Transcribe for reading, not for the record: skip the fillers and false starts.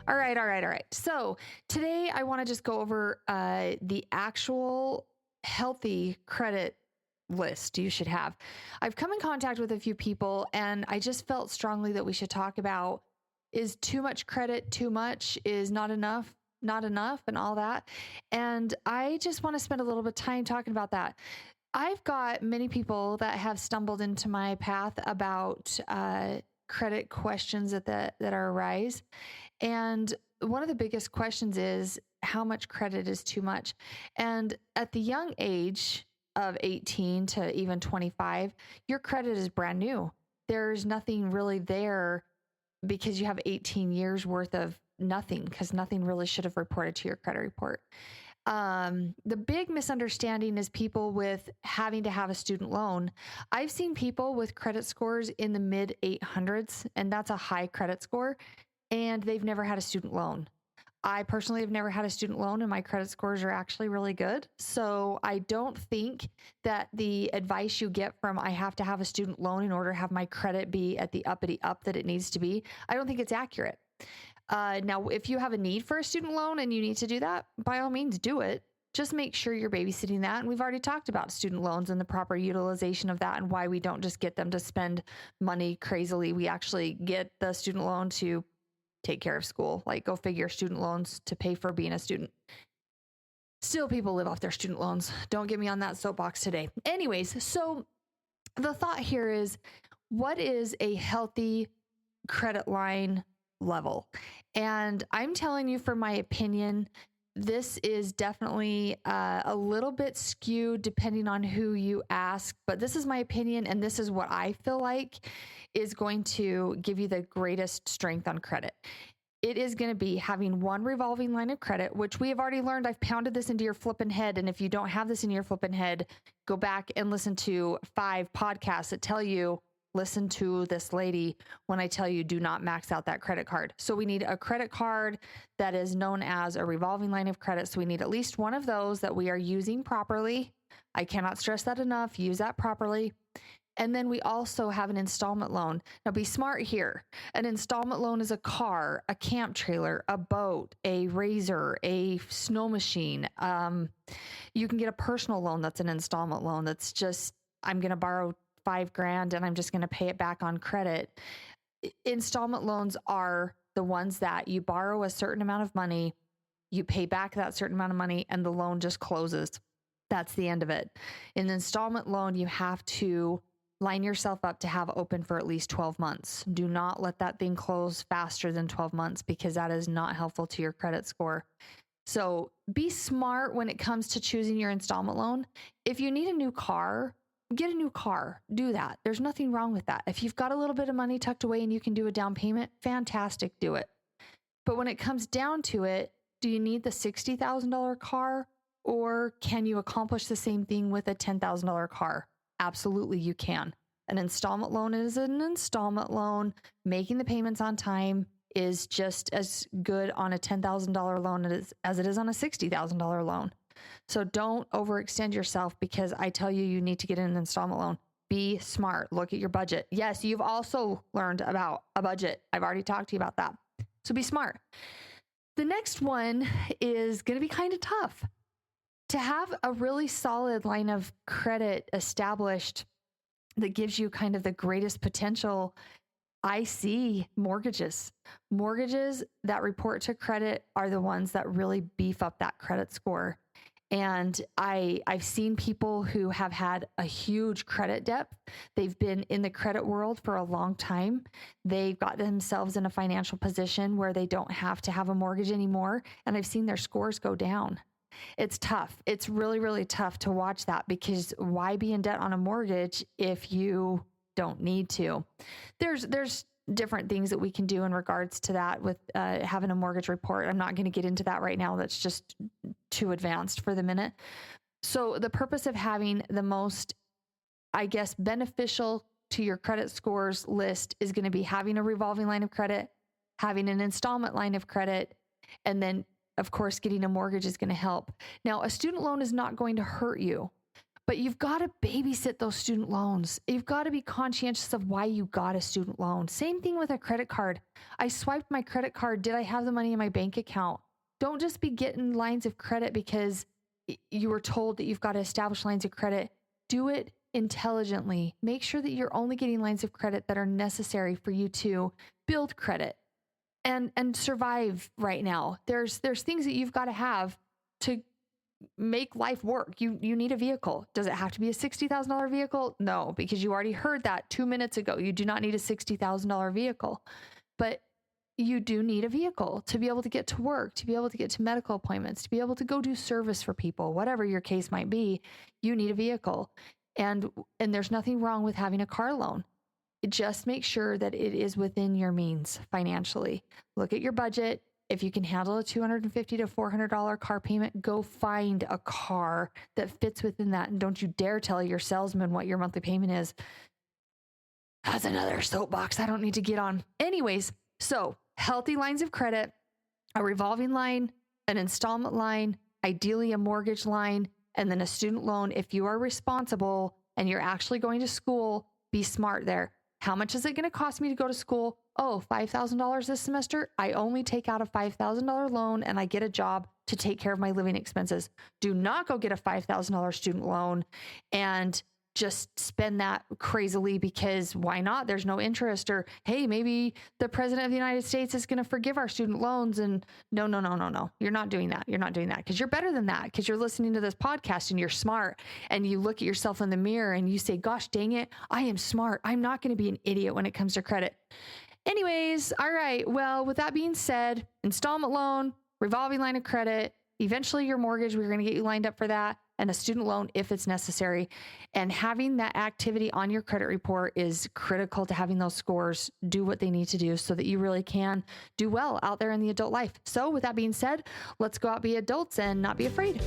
All right. So today I want to just go over the actual healthy credit list you should have. I've come in contact with a few people and I just felt strongly that we should talk about, is too much credit too much? Is not enough not enough, and all that. And I just want to spend a little bit of time talking about that. I've got many people that have stumbled into my path about credit questions that are arise. And one of the biggest questions is, how much credit is too much? And at the young age of 18 to even 25, your credit is brand new. There's nothing really there because you have 18 years worth of nothing, because nothing really should have reported to your credit report. The big misunderstanding is people with having to have a student loan. I've seen people with credit scores in the mid 800s, and that's a high credit score, and they've never had a student loan. I personally have never had a student loan, and my credit scores are actually really good. So I don't think that the advice you get from, I have to have a student loan in order to have my credit be at the uppity up that it needs to be, I don't think it's accurate. Now, if you have a need for a student loan and you need to do that, by all means, do it. Just make sure you're babysitting that. And we've already talked about student loans and the proper utilization of that, and why we don't just get them to spend money crazily. We actually get the student loan to take care of school. Like, go figure, student loans to pay for being a student. Still, people live off their student loans. Don't get me on that soapbox today. Anyways, so the thought here is, what is a healthy credit line level? And I'm telling you, from my opinion, this is definitely a little bit skewed depending on who you ask, but this is my opinion, and this is what I feel like is going to give you the greatest strength on credit. It is going to be having one revolving line of credit, which we have already learned. I've pounded this into your flipping head. And if you don't have this in your flipping head, go back and listen to 5 podcasts that tell you, listen to this lady when I tell you, do not max out that credit card. So we need a credit card that is known as a revolving line of credit. So we need at least one of those that we are using properly. I cannot stress that enough. Use that properly. And then we also have an installment loan. Now, be smart here. An installment loan is a car, a camp trailer, a boat, a razor, a snow machine. You can get a personal loan that's an installment loan. That's just, I'm going to borrow $5,000 and I'm just going to pay it back on credit. Installment loans are the ones that you borrow a certain amount of money, you pay back that certain amount of money, and the loan just closes. That's the end of it. In the installment loan, you have to line yourself up to have open for at least 12 months. Do not let that thing close faster than 12 months, because that is not helpful to your credit score. So be smart when it comes to choosing your installment loan. If you need a new car, get a new car. Do that. There's nothing wrong with that. If you've got a little bit of money tucked away and you can do a down payment, fantastic, do it. But when it comes down to it, do you need the $60,000 car, or can you accomplish the same thing with a $10,000 car? Absolutely, you can. An installment loan is an installment loan. Making the payments on time is just as good on a $10,000 loan as it is on a $60,000 loan. So don't overextend yourself because I tell you, you need to get an installment loan. Be smart. Look at your budget. Yes, you've also learned about a budget. I've already talked to you about that. So be smart. The next one is going to be kind of tough. To have a really solid line of credit established that gives you kind of the greatest potential, I see mortgages. Mortgages that report to credit are the ones that really beef up that credit score. And I've seen people who have had a huge credit depth. They've been in the credit world for a long time. They've got themselves in a financial position where they don't have to have a mortgage anymore. And I've seen their scores go down. It's tough. It's really, really tough to watch that, because why be in debt on a mortgage if you don't need to? There's different things that we can do in regards to that with having a mortgage report. I'm not going to get into that right now. That's just too advanced for the minute. So the purpose of having the most, I guess, beneficial to your credit scores list is going to be having a revolving line of credit, having an installment line of credit, and then, of course, getting a mortgage is going to help. Now, a student loan is not going to hurt you. but you've got to babysit those student loans. You've got to be conscientious of why you got a student loan. Same thing with a credit card. I swiped my credit card. Did I have the money in my bank account? Don't just be getting lines of credit because you were told that you've got to establish lines of credit. Do it intelligently. Make sure that you're only getting lines of credit that are necessary for you to build credit and survive right now. There's things that you've got to have to make life work. You need a vehicle. Does it have to be a $60,000 vehicle? No, because you already heard that 2 minutes ago. You do not need a $60,000 vehicle, but you do need a vehicle to be able to get to work, to be able to get to medical appointments, to be able to go do service for people, whatever your case might be. You need a vehicle, and there's nothing wrong with having a car loan. Just make sure that it is within your means financially. Look at your budget. If you can handle a $250 to $400 car payment, go find a car that fits within that. And don't you dare tell your salesman what your monthly payment is. That's another soapbox I don't need to get on. Anyways, so healthy lines of credit, a revolving line, an installment line, ideally a mortgage line, and then a student loan. If you are responsible and you're actually going to school, be smart there. How much is it going to cost me to go to school? Oh, $5,000 this semester. I only take out a $5,000 loan and I get a job to take care of my living expenses. Do not go get a $5,000 student loan and just spend that crazily because why not? There's no interest, or, hey, maybe the president of the United States is going to forgive our student loans. And no. You're not doing that. You're not doing that because you're better than that, because you're listening to this podcast and you're smart and you look at yourself in the mirror and you say, gosh, dang it, I am smart. I'm not going to be an idiot when it comes to credit. Anyways, all right. Well, with that being said, installment loan, revolving line of credit, eventually your mortgage, we're going to get you lined up for that, and a student loan if it's necessary. And having that activity on your credit report is critical to having those scores do what they need to do so that you really can do well out there in the adult life. So with that being said, let's go out, be adults, and not be afraid.